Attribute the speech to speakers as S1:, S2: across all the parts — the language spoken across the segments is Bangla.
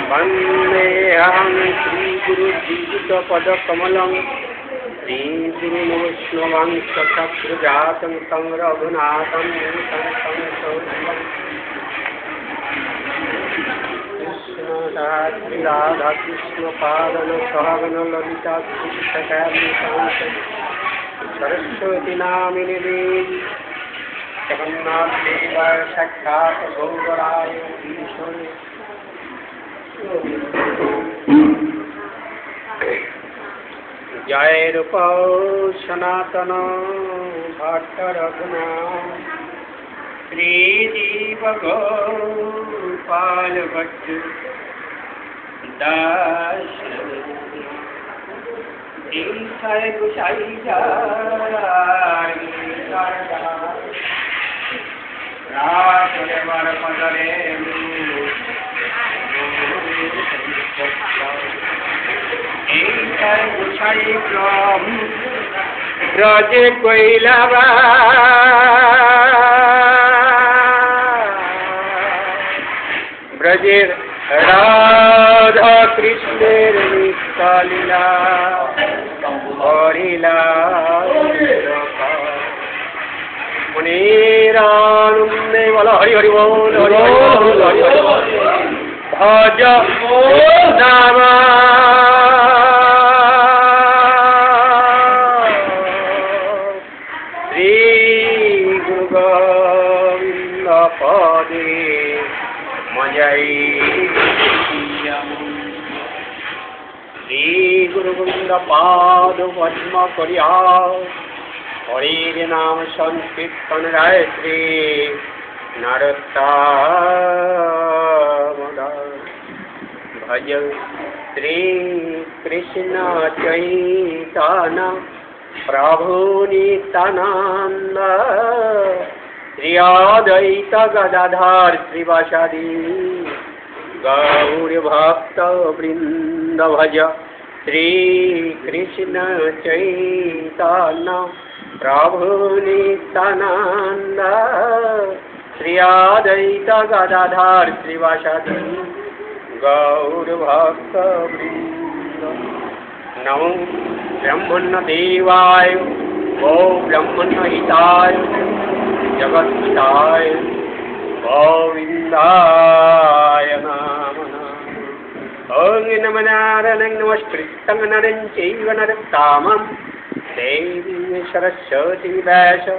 S1: वन्देऽहं श्रीगुरुजीवितपदकमलं श्रीगुरुवैष्णवं सचक्रजातं तं रघुनाथं कृष्णराधाकृष्णपादनसहगणललिता सरस्वती नामिनी देवी जगन्नाथ देवाय साक्षात् गौराय ईश्वरे जय रूप सनातन भट्ट रघुनाथ श्रीजीव गोपाल भट्ट दास गुसाई ब्रज कोइलाबा ब्रजेर राधा कृष्णेर निकालिला हरिला मुनिरानंदे बोलो हरि हरि बोल हरि हरि बोल हरि हरि बोल भज नाम श्री गुरु गोविंद पदे मजाई श्री गुरु गोविंद पाद पद्म करिया हरि नाम संकीर्तन गायत्री नरोत्तम भज श्री कृष्ण चैतन्य प्रभु नित्यानंद श्री अद्वैत गदाधर श्रीवासादि गौर भक्त वृंद भज श्री कृष्ण चैतन्य प्रभु नित्यानंद श्री अद्वैत गदाधर श्रीवासादि गौर भक्त वृंद नमो ब्रह्मण्य देवाय गो ब्रह्मण्य हिताय जगद्हिताय गोविंदाय नमः ओं नमो नारायणाय नमस्कृतं नरं चैव नरोत्तमं देवीं सरस्वती व्यासं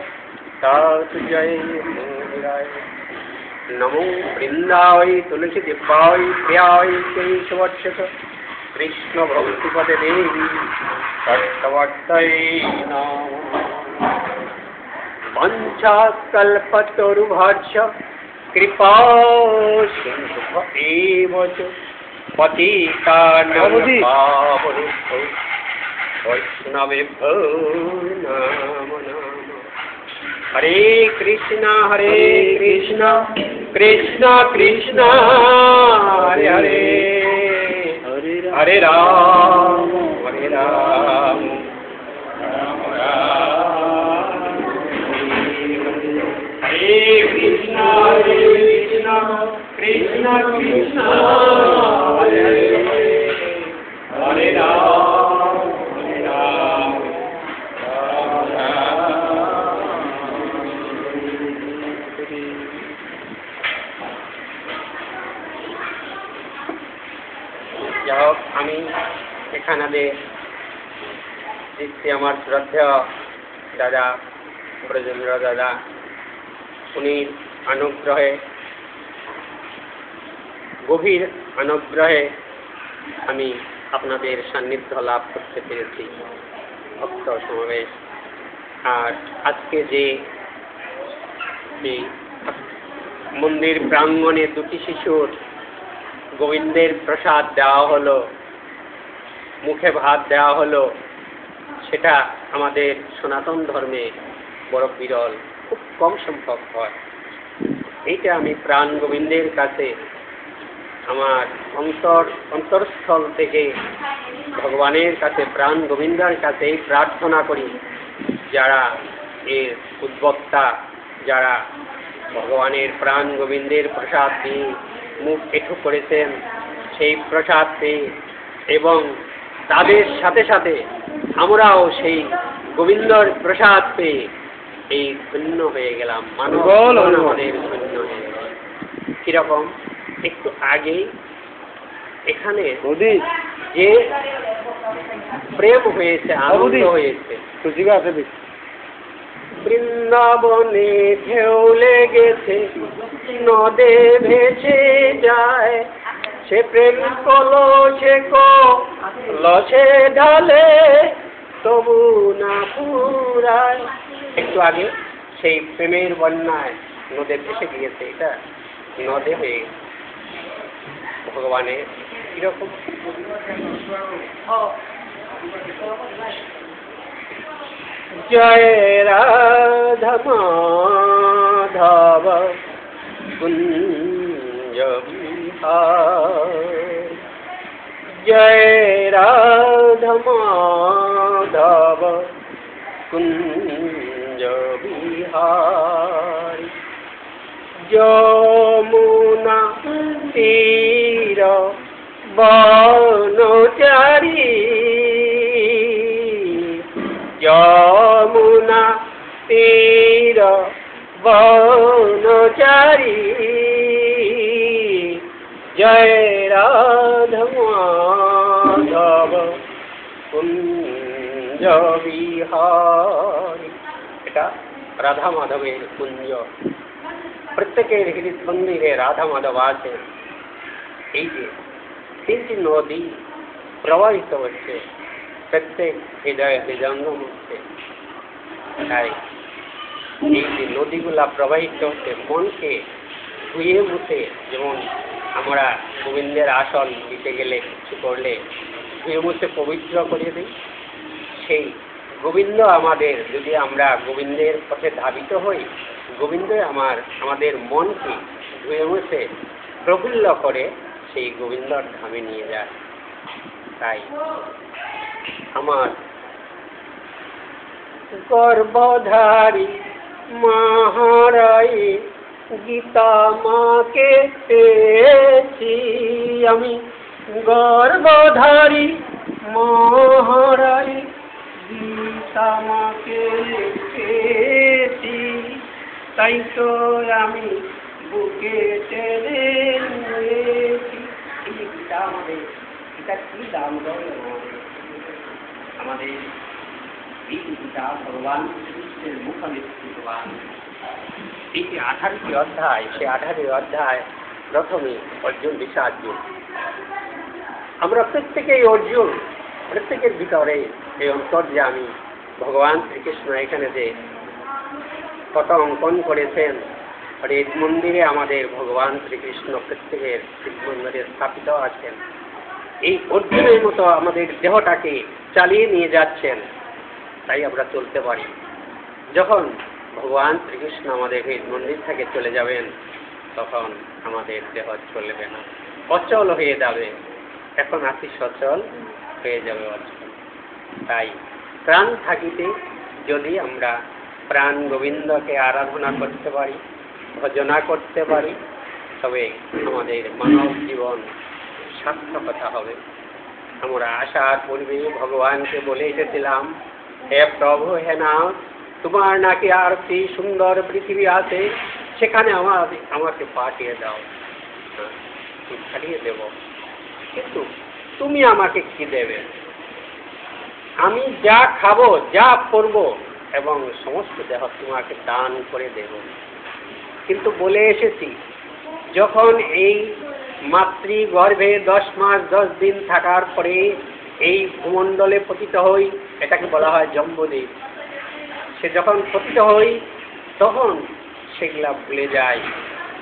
S1: ततो जयमुदीरये नमो वृंदावै तुलसी दिव्याय प्रियाय केशवक्षत कृष्ण भक्तिपदे देवी तत्त्ववर्तये नमः वंशाकल्पतरुभ्यश्च कृपा सिन्धु एव च पतितानां पावनेभ्यो वैष्णवेभ्यो नमो नमः हरे कृष्ण कृष्ण कृष्ण हरे हरे हरे राम राम हरे कृष्ण कृष्ण कृष्ण हरे हरे राम যাই আমি এখানে দিচ্ছি আমার শ্রদ্ধেয় দাদা ব্রজেন্দ্র দাদা উনি অনুগ্রহে গভীর অনুগ্রহে আমি আপনাদের সান্নিধ্য লাভ করতে পেরেছি ভক্ত সমাবেশ আর আজকে যে মন্দির প্রাঙ্গণে দুটি শিশুর গোবিন্দের প্রসাদ দেওয়া হলো মুখে ভাত দেওয়া হলো সেটা আমাদের সনাতন ধর্মে বড় বিরল খুব কম সংখ্যক হয় এইটা আমি প্রাণ গোবিন্দের কাছে আমার অন্তরস্থল থেকে ভগবানের কাছে প্রাণ গোবিন্দের কাছে এই প্রার্থনা করি যারা এর উদ্বক্তা যারা ভগবানের প্রাণ গোবিন্দের প্রসাদ দিয়ে মুখ এঁঠো করেছেন
S2: সেই প্রসাদ পেয়ে এবং তাদের সাথে সাথে আমরাও সেই গোবিন্দর প্রসাদ পেয়ে এই ধন্য হয়ে গেলাম, মানব আমাদের ধন্য হয়ে গেল। কিরকম? একটু আগেই এখানে যে প্রেম হয়েছে, আনন্দ হয়েছে, বৃন্দাবনে ঢেউ লেগেছে, নদে ভেসে যায়, সে প্রেম কলসে কলসে ঢালে, তবু না ফুরায়। একটু আগে সেই প্রেমের বন্যায় নদে ভেসে গিয়েছে, এটা নদে হয়ে গেছে ভগবানের। কিরকম? জয় রাধা মাধব কুঞ্জ বিহার, জয় রাধা মাধব কুঞ্জ বিহার, যমুনা তীর বনচারী, যমুনা তীর বনচারী, জয় রাধা মাধব কুঞ্জ বিহার। এটা রাধা মাধবের কুঞ্জ। প্রত্যেকের হৃদ মন্দিরে রাধা মাধব আছে। এই যে তিনটি নদী প্রবাহিত হচ্ছে, প্রত্যেক হৃদয়ে হৃদয়ঙ্গম হচ্ছে। তাই এই যে নদীগুলা প্রবাহিত হচ্ছে, মনকে ধুয়ে মুছে, যেমন আমরা গোবিন্দের আসন দিতে গেলে কিছু করলে ধুয়ে মুছে পবিত্র করে দিই, সেই গোবিন্দ আমাদের, যদি আমরা গোবিন্দের পথে ধাবিত হই, গোবিন্দ আমাদের মনকে ধুয়ে মুছে প্রফুল্ল করে সেই গোবিন্দর ধামে নিয়ে যায়। তাই আমার গর্ভধারী মহারাই গীতা মাকে পেয়েছি, আমি গর্ভধারী মহারাই গীতা মাকে পেয়েছি, তাই তো আমি বুকে টেনে নিয়েছি। এই গীতা আমাদের, এটা কি দাম দেয় আমাদের? এই গীতা ভগবান শ্রীকৃষ্ণের মুখাবিষ্কৃতবান। এই যে 18টি অধ্যায়, সে 18টি অধ্যায় প্রথমে অর্জুন বিষার্জুন। আমরা প্রত্যেকেই অর্জুন, প্রত্যেকের ভিতরে এই অন্তর্যামী ভগবান শ্রীকৃষ্ণ এখানে যে পট অঙ্কন করেছেন, হৃদ মন্দিরে আমাদের ভগবান শ্রীকৃষ্ণ প্রত্যেকের হৃদ মন্দিরে স্থাপিত আছেন। এই অর্জুনের মতো আমাদের দেহটাকে চালিয়ে নিয়ে যাচ্ছেন, তাই আমরা চলতে পারি। যখন ভগবান শ্রীকৃষ্ণ আমাদের হৃদ মন্দির থেকে চলে যাবেন, তখন আমাদের দেহ চলবে না, অচল হয়ে যাবে। এখন আছি সচল, হয়ে যাবে অচল। তাই প্রাণ থাকিতে যদি আমরা প্রাণ গোবিন্দকে আরাধনা করতে পারি, ভজনা করতে পারি, তবে আমাদের মানব জীবন সার্থকতা হবে। আমরা আসার পূর্বে ভগবানকে বলে এসেছিলাম, হে প্রভু, হে নাথ, তোমার নাকি আর কি সুন্দর পৃথিবী আছে, সেখানে আমাকে পাঠিয়ে দাও, পাঠিয়ে দেব। কিন্তু তুমি আমাকে কি দেবে? আমি যা খাবো, যা করবো এবং সমস্ত দেহ তোমাকে দান করে দেব। কিন্তু বলে এসেছি, যখন এই মাতৃগর্ভে 10 মাস 10 দিন থাকার পরে এই ভূমণ্ডলে পতিত হই, এটাকে বলা হয় জম্বুদ্বীপ। সে যখন পতিত হই, তখন সেগুলা ভুলে যায়।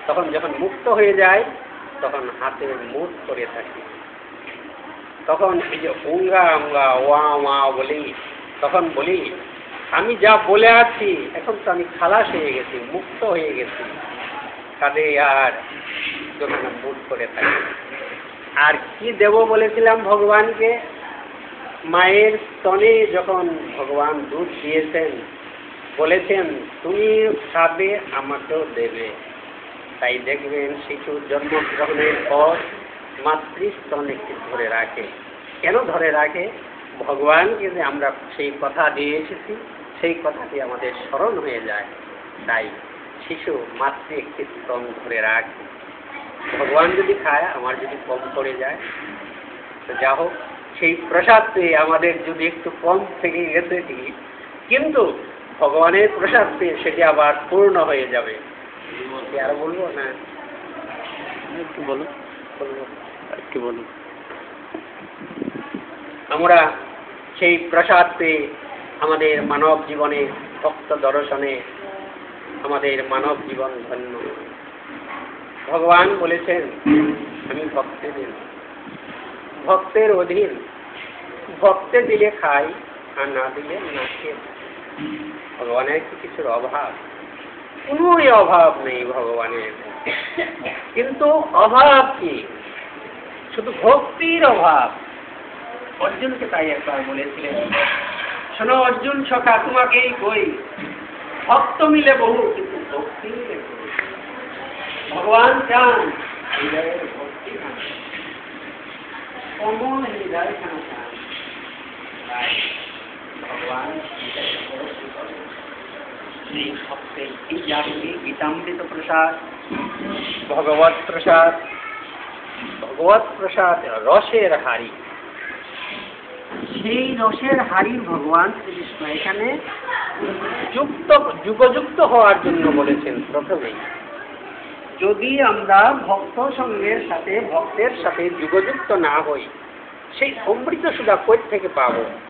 S2: তখন যখন মুক্ত হয়ে যায়, তখন হাতে মুখ করে থাকি। তখন এই যে উঙ্গা উঙ্গা ওয়া ওয়া বলি, তখন বলি আমি যা বলে আছি, এখন তো আমি খালাস হয়ে গেছি, মুক্ত হয়ে গেছি। কাজে আর যখন মুখ করে থাকি। আর কি দেব বলেছিলাম ভগবানকে? মায়ের স্তনে যখন ভগবান দুধ দিয়েছেন, বলেছেন তুমি খাবে, আমাকেও দেবে। তাই দেখবেন শিশুর জন্মগ্রহণের পর মাতৃস্তন একটু ধরে রাখে। কেন ধরে রাখে? ভগবানকে যে আমরা সেই কথা দিয়ে এসেছি, সেই কথাটি আমাদের স্মরণ হয়ে যায়। তাই শিশু মাতৃ একটি স্তন ধরে রাখে। ভগবান যদি খায়, আমার যদি কম পড়ে যায়, তো যা হোক, সেই প্রসাদ পেয়ে আমাদের যদি একটু কম থেকে গেছে ঠিকই, কিন্তু ভগবানের প্রসাদ পেয়ে সেটি আবার পূর্ণ হয়ে যাবে। আর বলবো না,
S1: একটু বলুন,
S2: বলবো
S1: একটু বলুন।
S2: আমরা সেই প্রসাদ পেয়ে আমাদের মানব জীবনে, ভক্ত দর্শনে আমাদের মানব জীবন ধন্য। ভগবান বলেছেন, আমি ভক্তের অধীন, ভক্তে দিলে খাই আর না দিলে না খেয়ে। ভগবানের কি কিছুর অভাব? কোনোই অভাব নেই ভগবানের, কিন্তু অভাব কি? শুধু ভক্তির অভাব। অর্জুনকে তাই একবার বলেছিলেন, শোনো অর্জুন সখা, তোমাকেই কই, ভক্ত মিলে বহু কিন্তু ভক্তি মিলে বহু। ভগবান চান হৃদয়ের ভক্তি খান, কমল হৃদয় খানা চান। তাই ভগবান এই ভক্তের এই জাগরী গীতামৃত প্রসাদ, ভগবত প্রসাদ, ভগবত প্রসাদ রসের হাড়ি। সেই রসের হাড়ি ভগবান শ্রীকৃষ্ণ এখানে যুগযুক্ত হওয়ার জন্য বলেছেন। প্রথমেই যদি আমরা ভক্ত সঙ্গের সাথে, ভক্তের সাথে যুগযুক্ত না হই, সেই অমৃত সুধা কই থেকে পাবো?